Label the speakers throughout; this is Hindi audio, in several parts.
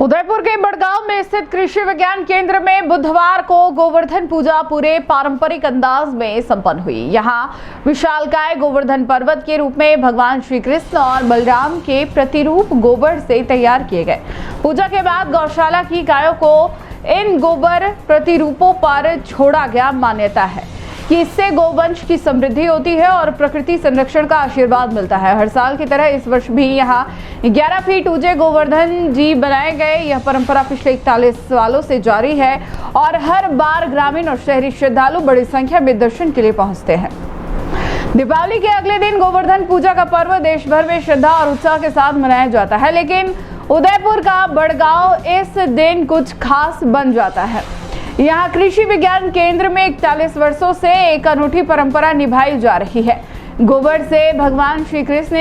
Speaker 1: उदयपुर के बड़गांव में स्थित कृषि विज्ञान केंद्र में बुधवार को गोवर्धन पूजा पूरे पारंपरिक अंदाज में संपन्न हुई। यहां विशालकाय गोवर्धन पर्वत के रूप में भगवान श्री कृष्ण और बलराम के प्रतिरूप गोबर से तैयार किए गए। पूजा के बाद गौशाला की गायों को इन गोबर प्रतिरूपों पर छोड़ा गया। मान्यता है कि इससे गोवंश की समृद्धि होती है और प्रकृति संरक्षण का आशीर्वाद मिलता है। हर साल की तरह इस वर्ष भी यहाँ 11 फीट ऊंचे गोवर्धन जी बनाए गए। यह परंपरा पिछले 41 सालों से जारी है और हर बार ग्रामीण और शहरी श्रद्धालु बड़ी संख्या में दर्शन के लिए पहुंचते हैं। दीपावली के अगले दिन गोवर्धन पूजा का पर्व देश भर में श्रद्धा और उत्साह के साथ मनाया जाता है, लेकिन उदयपुर का बड़गांव इस दिन कुछ खास बन जाता है। यहाँ कृषि विज्ञान केंद्र में 41 वर्षों से एक अनूठी परंपरा निभाई जा रही है। गोबर से भगवान श्री कृष्ण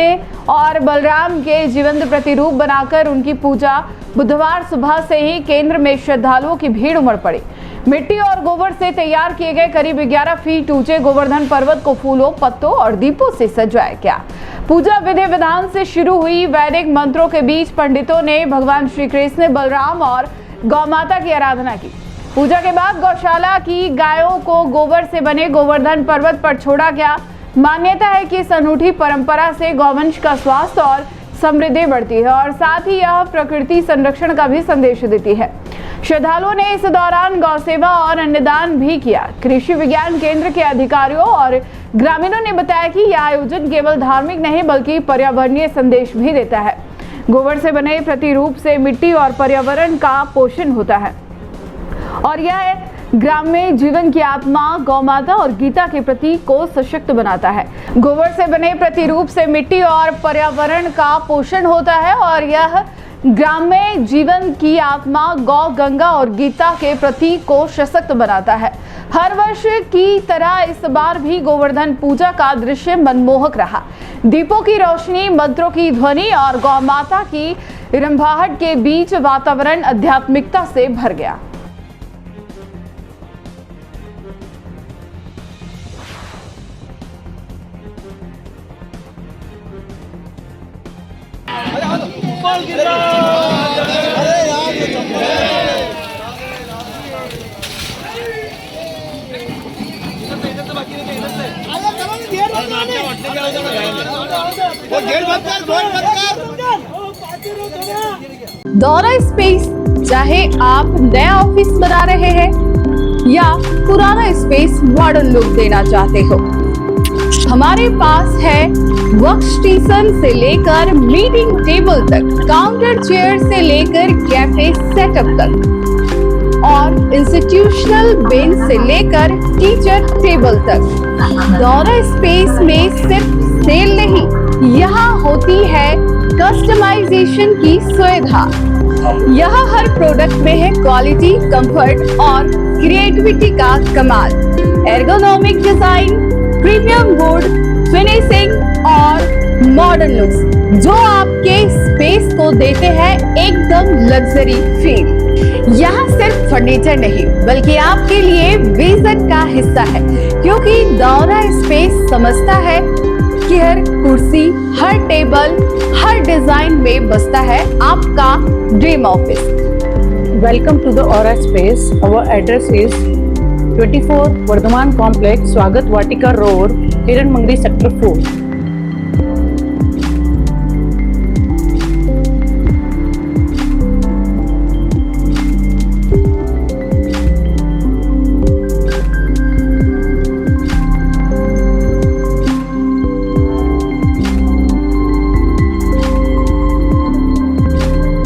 Speaker 1: और बलराम के जीवंत प्रतिरूप बनाकर उनकी पूजा बुधवार सुबह से ही केंद्र में श्रद्धालुओं की भीड़ उमड़ पड़ी। मिट्टी और गोबर से तैयार किए गए करीब 11 फीट ऊंचे गोवर्धन पर्वत को फूलों, पत्तों और दीपों से सजाया गया। पूजा विधि विधान से शुरू हुई। वैदिक मंत्रों के बीच पंडितों ने भगवान श्री कृष्ण, बलराम और गौ माता की आराधना की। पूजा के बाद गौशाला की गायों को गोबर से बने गोवर्धन पर्वत पर छोड़ा गया। मान्यता है कि इस अनूठी परंपरा से गौवंश का स्वास्थ्य और समृद्धि बढ़ती है और साथ ही यह प्रकृति संरक्षण का भी संदेश देती है। श्रद्धालुओं ने इस दौरान गौ सेवा और अन्नदान भी किया। कृषि विज्ञान केंद्र के अधिकारियों और ग्रामीणों ने बताया कि यह आयोजन केवल धार्मिक नहीं बल्कि पर्यावरणीय संदेश भी देता है। गोबर से बने प्रतिरूप से मिट्टी और पर्यावरण का पोषण होता है और यह ग्राम्य जीवन की आत्मा गौ माता और गीता के प्रतीक को सशक्त बनाता है। गोबर से बने प्रतिरूप से मिट्टी और पर्यावरण का पोषण होता है और यह ग्राम्य जीवन की आत्मा गौ, गंगा और गीता के प्रतीक को सशक्त बनाता है। हर वर्ष की तरह इस बार भी गोवर्धन पूजा का दृश्य मनमोहक रहा। दीपों की रोशनी, मंत्रों की ध्वनि और गौ माता की रंभाहट के बीच वातावरण आध्यात्मिकता से भर गया। दौरा स्पेस, चाहे आप नया ऑफिस बना रहे हैं या पुराना स्पेस मॉडर्न लुक देना चाहते हो, हमारे पास है वर्क स्टेशन से लेकर मीटिंग टेबल तक, काउंटर चेयर से लेकर कैफे सेटअप तक और इंस्टीट्यूशनल बेंच से लेकर टीचर टेबल तक। दौरा स्पेस में सिर्फ सेल नहीं, यहाँ होती है कस्टमाइजेशन की सुविधा। यहाँ हर प्रोडक्ट में है क्वालिटी, कंफर्ट और क्रिएटिविटी का कमाल। Ergonomic design, premium would finishing और मॉडर्न लुक्स जो आपके स्पेस को देते हैं एकदम लग्जरी फील। यहाँ सिर्फ फर्नीचर नहीं बल्कि आपके लिए विजन का हिस्सा है, क्योंकि दौरा स्पेस समझता है कि हर कुर्सी, हर टेबल, हर डिजाइन में बसता है आपका dream office.
Speaker 2: Welcome to the aura space. Our address is 24 Vardhaman complex, Swagat Vatika road, हिरन मंगरी, सेक्टर 4।